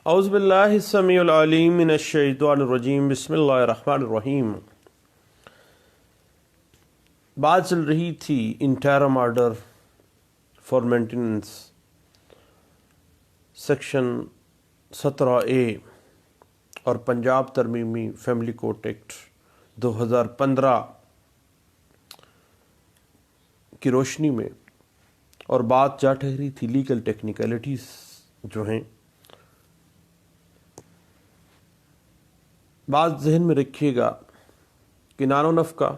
اعوذ باللہ السمیع العلیم من الشیطان الرجیم، بسم اللہ الرحمن الرحیم۔ بات چل رہی تھی interim order for maintenance section 17A اور پنجاب ترمیمی فیملی کورٹ ایکٹ 2015 کی روشنی میں، اور بات جا ٹھہری تھی لیگل ٹیکنیکلٹیز جو ہیں۔ بات ذہن میں رکھیے گا کہ نان و نفقہ،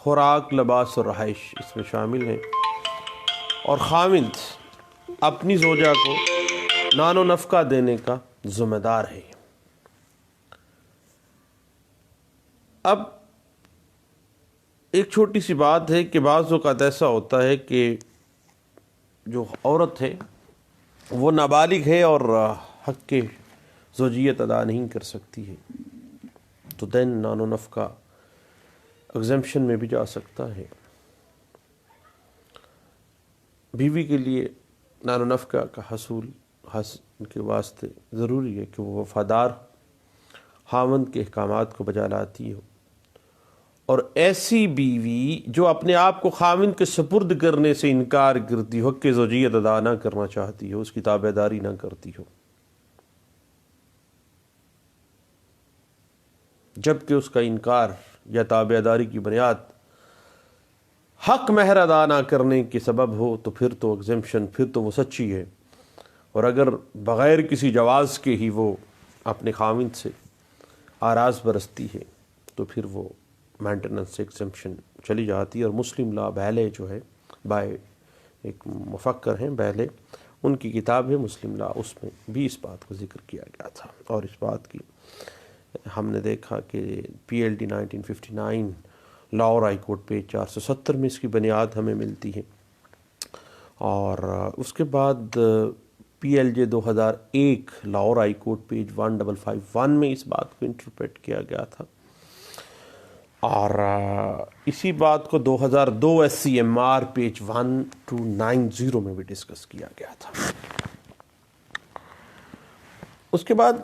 خوراک، لباس اور رہائش اس میں شامل ہیں، اور خاوند اپنی زوجہ کو نان و نفقہ دینے کا ذمہ دار ہے۔ اب ایک چھوٹی سی بات ہے کہ بعض اوقات ایسا ہوتا ہے کہ جو عورت ہے وہ نابالغ ہے اور حق کے زوجیت ادا نہیں کر سکتی ہے، تو دین نان و نفقہ ایگزمپشن میں بھی جا سکتا ہے۔ بیوی کے لیے نان و نفقہ کا حصول کے واسطے ضروری ہے کہ وہ وفادار خاوند کے احکامات کو بجا لاتی ہو، اور ایسی بیوی جو اپنے آپ کو خاوند کے سپرد کرنے سے انکار کرتی ہو، حق کی زوجیت ادا نہ کرنا چاہتی ہو، اس کی تابع داری نہ کرتی ہو، جبکہ اس کا انکار یا تابع داری کی بنیاد حق مہر ادا نہ کرنے کے سبب ہو، تو پھر تو ایگزمپشن، پھر تو وہ سچی ہے۔ اور اگر بغیر کسی جواز کے ہی وہ اپنے خاوند سے آراز برستی ہے تو پھر وہ مینٹیننس ایگزمپشن چلی جاتی ہے۔ اور مسلم لا بیلے جو ہے، بائے ایک مفکر ہیں بیلے، ان کی کتاب ہے مسلم لا، اس میں بھی اس بات کو ذکر کیا گیا تھا، اور اس بات کی ہم نے دیکھا کہ PLD 1959 Lahore high court page 470 میں اس کی بنیاد ہمیں ملتی ہے، اور اس کے بعد PLJ 2001 Lahore high court page 1551 میں اس بات کو انٹرپریٹ کیا گیا تھا، اور اسی بات کو 2002 SCMR پیج 1290 میں بھی ڈسکس کیا گیا تھا۔ اس کے بعد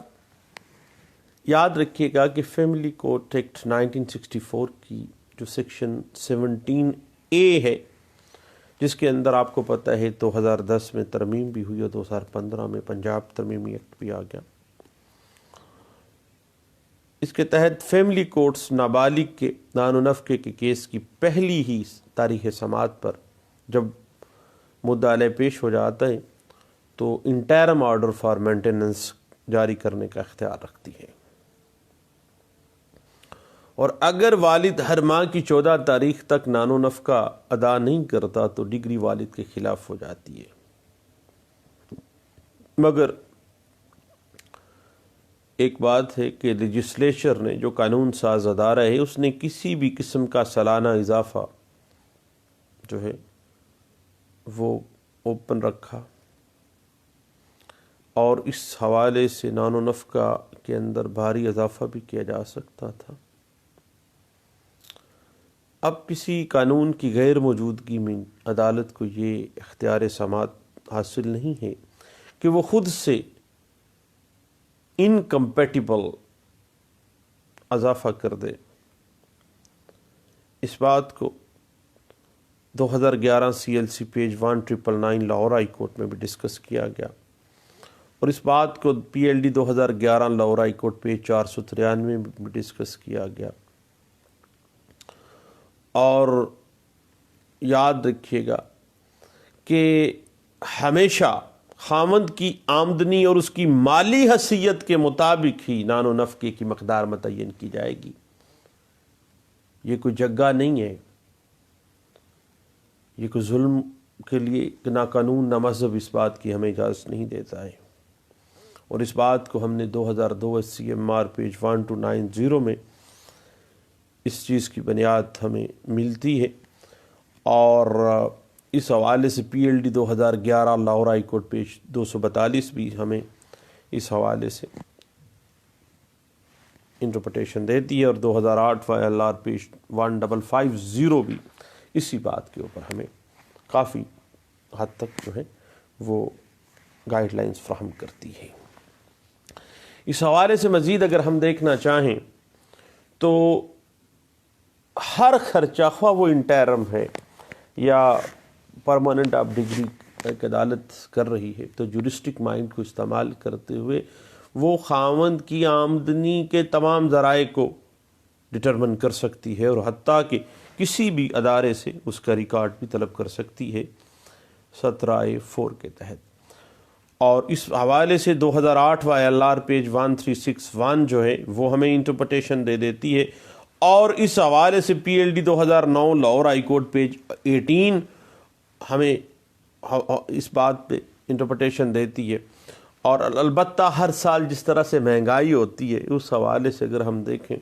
یاد رکھیے گا کہ فیملی کورٹ ایکٹ 1964 کی جو سیکشن 17A ہے، جس کے اندر آپ کو پتہ ہے 2010 میں ترمیم بھی ہوئی اور 2015 میں پنجاب ترمیمی ایکٹ بھی آ گیا۔ اس کے تحت فیملی کورٹس نابالغ کے نان و نفقے کے کیس کی پہلی ہی تاریخ سماعت پر جب مدعا علیہ پیش ہو جاتا ہے تو انٹرم آرڈر فار مینٹیننس جاری کرنے کا اختیار رکھتی ہے، اور اگر والد ہر ماہ کی 14 تاریخ تک نان و نفقہ ادا نہیں کرتا تو ڈگری والد کے خلاف ہو جاتی ہے۔ مگر ایک بات ہے کہ لیجسلیچر نے، جو قانون ساز ادارہ ہے، اس نے کسی بھی قسم کا سالانہ اضافہ جو ہے وہ اوپن رکھا، اور اس حوالے سے نان و نفقہ کے اندر بھاری اضافہ بھی کیا جا سکتا تھا۔ اب کسی قانون کی غیر موجودگی میں عدالت کو یہ اختیار سماعت حاصل نہیں ہے کہ وہ خود سے انکمپیٹیبل اضافہ کر دے۔ اس بات کو 2011 CLC page 1999 Lahore high court میں بھی ڈسکس کیا گیا، اور اس بات کو PLD 2011 Lahore high court page 493 میں بھی ڈسکس کیا گیا۔ اور یاد رکھیے گا کہ ہمیشہ خاوند کی آمدنی اور اس کی مالی حیثیت کے مطابق ہی نان و نفقے کی مقدار متعین کی جائے گی۔ یہ کوئی جگہ نہیں ہے، یہ کوئی ظلم کے لیے نہ قانون نہ مذہب اس بات کی ہمیں اجازت نہیں دیتا ہے، اور اس بات کو ہم نے 2002 SCMR پیج 1290 میں اس چیز کی بنیاد ہمیں ملتی ہے، اور اس حوالے سے PLD 2011 Lahore high court page 242 بھی ہمیں اس حوالے سے انٹرپریٹیشن دیتی ہے، اور 2008 FILR پیج 1550 بھی اسی بات کے اوپر ہمیں کافی حد تک جو ہے وہ گائیڈ لائنز فراہم کرتی ہے۔ اس حوالے سے مزید اگر ہم دیکھنا چاہیں تو ہر خرچہ، خواہ وہ انٹرم ہے یا پرماننٹ آپ ڈگری ایک عدالت کر رہی ہے، تو جورسٹک مائنڈ کو استعمال کرتے ہوئے وہ خاوند کی آمدنی کے تمام ذرائع کو ڈٹرمن کر سکتی ہے، اور حتیٰ کہ کسی بھی ادارے سے اس کا ریکارڈ بھی طلب کر سکتی ہے 17A(4) کے تحت۔ اور اس حوالے سے 2008 YLR پیج 1361 جو ہے وہ ہمیں انٹرپریٹیشن دے دیتی ہے، اور اس حوالے سے PLD 2009 Lahore high court page 18 ہمیں اس بات پہ انٹرپریٹیشن دیتی ہے۔ اور البتہ ہر سال جس طرح سے مہنگائی ہوتی ہے، اس حوالے سے اگر ہم دیکھیں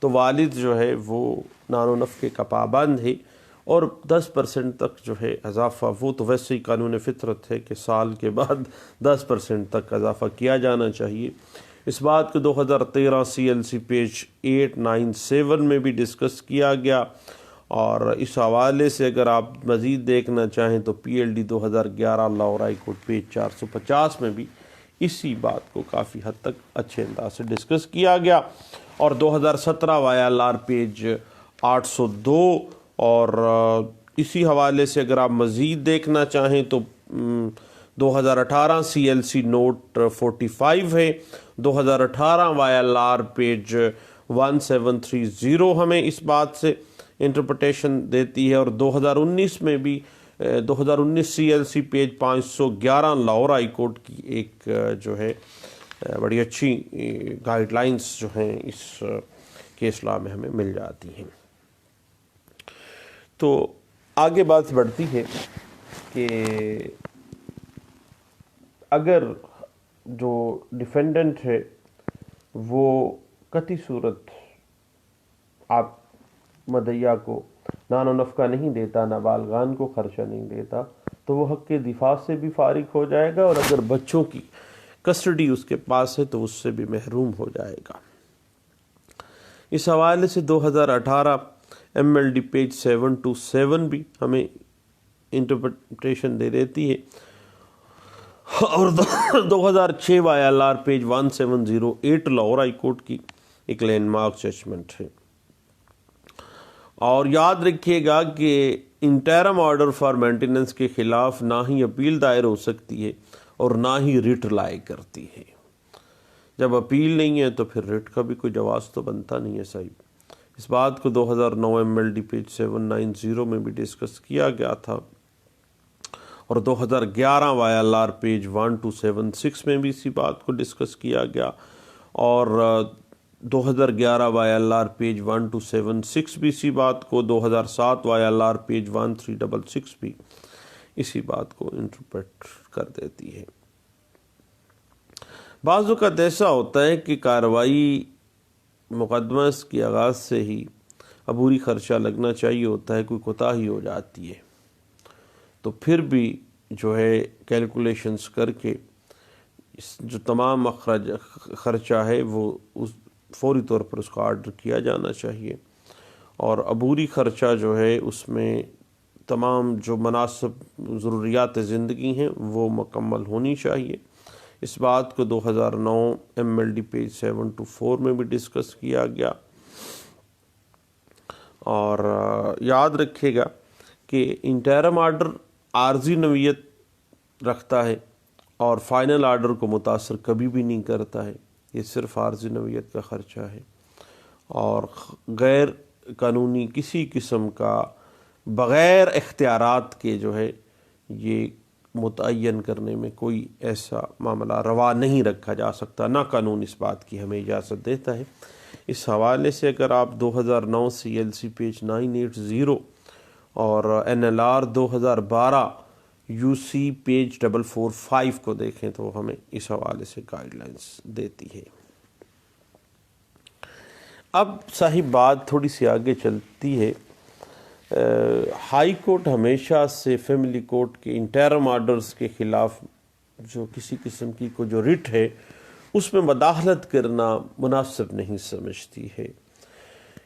تو والد جو ہے وہ نان و نفقے کا پابند ہے، اور 10% تک جو ہے اضافہ، وہ تو ویسے ہی قانون فطرت ہے کہ سال کے بعد 10% تک اضافہ کیا جانا چاہیے۔ اس بات کو 2013 CLC پیج 897 میں بھی ڈسکس کیا گیا، اور اس حوالے سے اگر آپ مزید دیکھنا چاہیں تو PLD 2011 Lahore high court page 450 میں بھی اسی بات کو کافی حد تک اچھے انداز سے ڈسکس کیا گیا۔ اور 2017 YLR پیج 802، اور اسی حوالے سے اگر آپ مزید دیکھنا چاہیں تو 2018 CLC نوٹ 45 ہے، 2018 YLR پیج 1730 ہمیں اس بات سے انٹرپریٹیشن دیتی ہے، اور 2019 میں بھی 2019 CLC page 511 Lahore high court کی ایک جو ہے بڑی اچھی گائیڈ لائنز جو ہیں اس کیس لا میں ہمیں مل جاتی ہیں۔ تو آگے بات بڑھتی ہے کہ اگر جو ڈیفینڈنٹ ہے وہ قطعی صورت آپ مدعیہ کو نان و نفقہ نہیں دیتا، نابالغان کو خرچہ نہیں دیتا، تو وہ حق کے دفاع سے بھی فارغ ہو جائے گا، اور اگر بچوں کی کسٹڈی اس کے پاس ہے تو اس سے بھی محروم ہو جائے گا۔ اس حوالے سے 2018 MLD پیج 727 بھی ہمیں انٹرپریٹیشن دے دیتی ہے، اور 2006 YLR page 1708 Lahore high court کی ایک لینڈ مارک ججمنٹ ہے۔ اور یاد رکھیے گا کہ انٹرم آرڈر فار مینٹیننس کے خلاف نہ ہی اپیل دائر ہو سکتی ہے اور نہ ہی ریٹ لائے کرتی ہے۔ جب اپیل نہیں ہے تو پھر ریٹ کا بھی کوئی جواز تو بنتا نہیں ہے صحیح۔ اس بات کو 2009 MLD پیج 790 میں بھی ڈسکس کیا گیا تھا، اور 2011 YLR پیج 1276 میں بھی اسی بات کو ڈسکس کیا گیا، اور 2011 YLR پیج 1276 بھی اسی بات کو، 2007 YLR پیج 1366 بھی اسی بات کو انٹرپریٹ کر دیتی ہے۔ بعض اوقات ایسا ہوتا ہے کہ کارروائی مقدمہ اس کی آغاز سے ہی عبوری خرچہ لگنا چاہیے ہوتا ہے، کوئی کوتاہی ہو جاتی ہے، تو پھر بھی جو ہے کیلکولیشنز کر کے جو تمام خرچہ ہے وہ فوری طور پر اس کا آرڈر کیا جانا چاہیے، اور عبوری خرچہ جو ہے اس میں تمام جو مناسب ضروریات زندگی ہیں وہ مکمل ہونی چاہیے۔ اس بات کو 2009 MLD پیج 724 میں بھی ڈسکس کیا گیا، اور یاد رکھیے گا کہ انٹرم آرڈر عارضی نوعیت رکھتا ہے اور فائنل آرڈر کو متاثر کبھی بھی نہیں کرتا ہے، یہ صرف عارضی نوعیت کا خرچہ ہے، اور غیر قانونی کسی قسم کا بغیر اختیارات کے جو ہے یہ متعین کرنے میں کوئی ایسا معاملہ روا نہیں رکھا جا سکتا، نہ قانون اس بات کی ہمیں اجازت دیتا ہے۔ اس حوالے سے اگر آپ 2009 CLC پیج 980 اور NLR 2012 UC پیج 445 کو دیکھیں تو ہمیں اس حوالے سے گائیڈ لائنز دیتی ہے۔ اب صاحب بات تھوڑی سی آگے چلتی ہے، ہائی کورٹ ہمیشہ سے فیملی کورٹ کے انٹرم آرڈرز کے خلاف جو کسی قسم کی کو جو ریٹ ہے اس میں مداخلت کرنا مناسب نہیں سمجھتی ہے،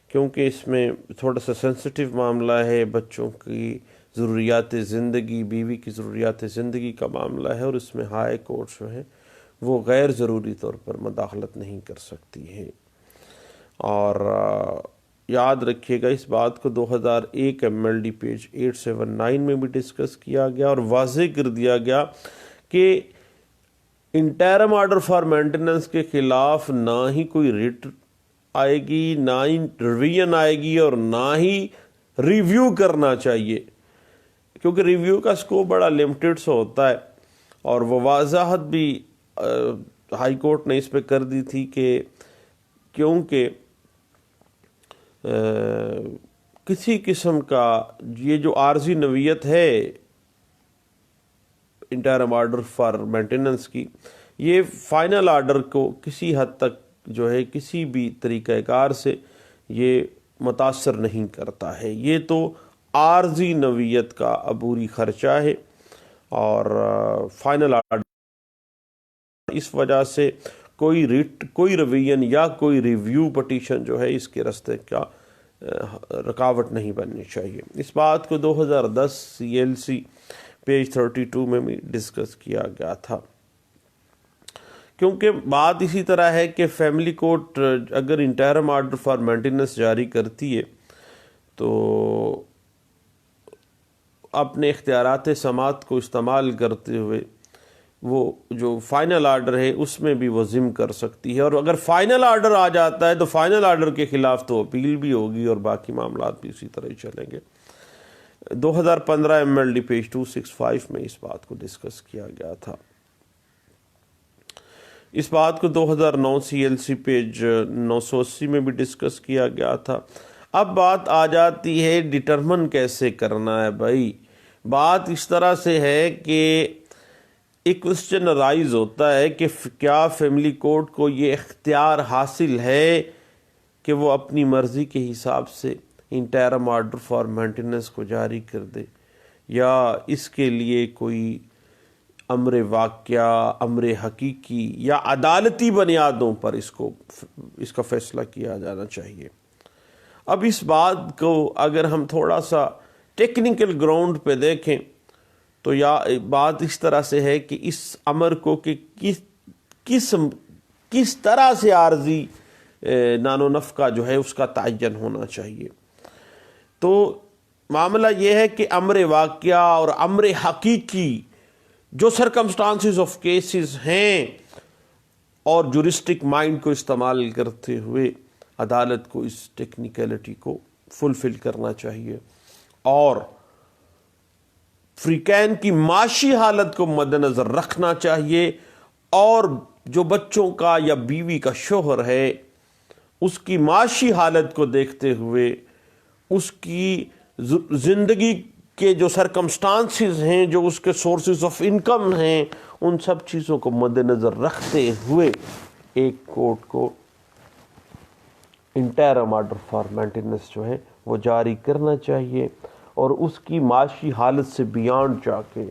کیونکہ اس میں تھوڑا سا سینسٹیو معاملہ ہے، بچوں کی ضروریات زندگی، بیوی کی ضروریات زندگی کا معاملہ ہے، اور اس میں ہائی کورٹ جو ہے وہ غیر ضروری طور پر مداخلت نہیں کر سکتی ہے۔ اور یاد رکھیے گا اس بات کو 2001 MLD پیج 879 میں بھی ڈسکس کیا گیا اور واضح کر دیا گیا کہ انٹرم آرڈر فار مینٹیننس کے خلاف نہ ہی کوئی ریٹ آئے گی، نہ ہی ریویژن آئے گی، اور نہ ہی ریویو کرنا چاہیے، کیونکہ ریویو کا اسکوپ بڑا لمیٹڈ سا ہوتا ہے۔ اور وہ وضاحت بھی ہائی کورٹ نے اس پہ کر دی تھی کہ کیونکہ کسی قسم کا یہ جو عارضی نوعیت ہے انٹرم آرڈر فار مینٹیننس کی، یہ فائنل آرڈر کو کسی حد تک جو ہے کسی بھی طریقہ کار سے یہ متاثر نہیں کرتا ہے۔ یہ تو عارضی نوعیت کا عبوری خرچہ ہے، اور فائنل آرڈر اس وجہ سے کوئی ریویژن یا کوئی ریویو پٹیشن جو ہے اس کے راستے کا رکاوٹ نہیں بننی چاہیے۔ اس بات کو 2010 CLC پیج 32 میں بھی ڈسکس کیا گیا تھا، کیونکہ بات اسی طرح ہے کہ فیملی کورٹ اگر انٹرم آرڈر فار مینٹیننس جاری کرتی ہے تو اپنے اختیارات سماعت کو استعمال کرتے ہوئے وہ جو فائنل آرڈر ہے اس میں بھی وہ ضم کر سکتی ہے، اور اگر فائنل آرڈر آ جاتا ہے تو فائنل آرڈر کے خلاف تو اپیل بھی ہوگی اور باقی معاملات بھی اسی طرح ہی چلیں گے۔ 2015 MLD پیج 265 میں اس بات کو ڈسکس کیا گیا تھا۔ اس بات کو 2009 CLC پیج 980 میں بھی ڈسکس کیا گیا تھا۔ اب بات آ جاتی ہے ڈٹرمن کیسے کرنا ہے بھائی۔ بات اس طرح سے ہے کہ ایک کوسچن رائز ہوتا ہے کہ کیا فیملی کورٹ کو یہ اختیار حاصل ہے کہ وہ اپنی مرضی کے حساب سے انٹرم آرڈر فار مینٹیننس کو جاری کر دے، یا اس کے لیے کوئی امر واقعہ، امر حقیقی یا عدالتی بنیادوں پر اس کا فیصلہ کیا جانا چاہیے۔ اب اس بات کو اگر ہم تھوڑا سا ٹیکنیکل گراؤنڈ پہ دیکھیں تو بات اس طرح سے ہے کہ اس امر کو کہ کس طرح سے عارضی نان و نفع جو ہے اس کا تعین ہونا چاہیے۔ تو معاملہ یہ ہے کہ امر واقعہ اور امر حقیقی جو سرکمسٹانسز آف کیسز ہیں، اور جورسٹک مائنڈ کو استعمال کرتے ہوئے عدالت کو اس ٹیکنیکلٹی کو فلفل کرنا چاہیے، اور فریقین کی معاشی حالت کو مد نظر رکھنا چاہیے، اور جو بچوں کا یا بیوی کا شوہر ہے اس کی معاشی حالت کو دیکھتے ہوئے اس کی زندگی کے جو سرکمسٹانسز ہیں، جو اس کے سورسز آف انکم ہیں، ان سب چیزوں کو مد نظر رکھتے ہوئے ایک کورٹ کو انٹرم آرڈر فار مینٹیننس جو ہے وہ جاری کرنا چاہیے، اور اس کی معاشی حالت سے بیانڈ جا کے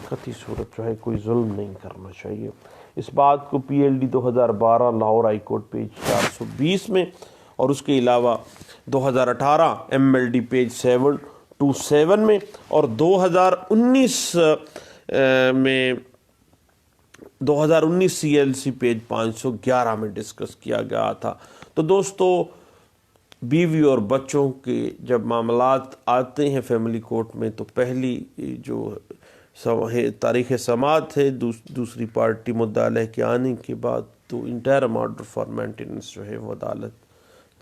قطعی صورت جو ہے کوئی ظلم نہیں کرنا چاہیے۔ اس بات کو PLD 2012 Lahore high court page 420 میں، اور اس کے علاوہ 2018 MLD پیج 727 میں، اور 2019 CLC پیج 511 میں ڈسکس کیا گیا تھا۔ تو دوستو، بیوی اور بچوں کے جب معاملات آتے ہیں فیملی کورٹ میں تو پہلی جو تاریخ سماعت ہے دوسری پارٹی مدعا علیہ کے آنے کے بعد تو انٹرم آرڈر فار مینٹیننس جو ہے وہ عدالت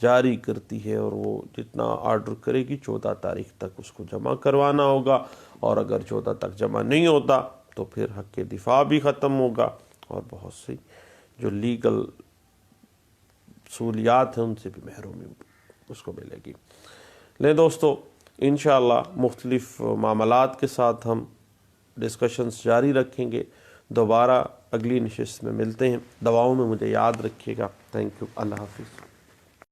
جاری کرتی ہے، اور وہ جتنا آرڈر کرے گی 14 تاریخ تک اس کو جمع کروانا ہوگا، اور اگر 14 تک جمع نہیں ہوتا تو پھر حق کے دفاع بھی ختم ہوگا، اور بہت سی جو لیگل سہولیات ہیں ان سے بھی محرومی اس کو ملے گی۔ لیں دوستو، انشاءاللہ مختلف معاملات کے ساتھ ہم ڈسکشنز جاری رکھیں گے۔ دوبارہ اگلی نشست میں ملتے ہیں۔ دعاؤں میں مجھے یاد رکھیے گا۔ Thank you. اللہ حافظ۔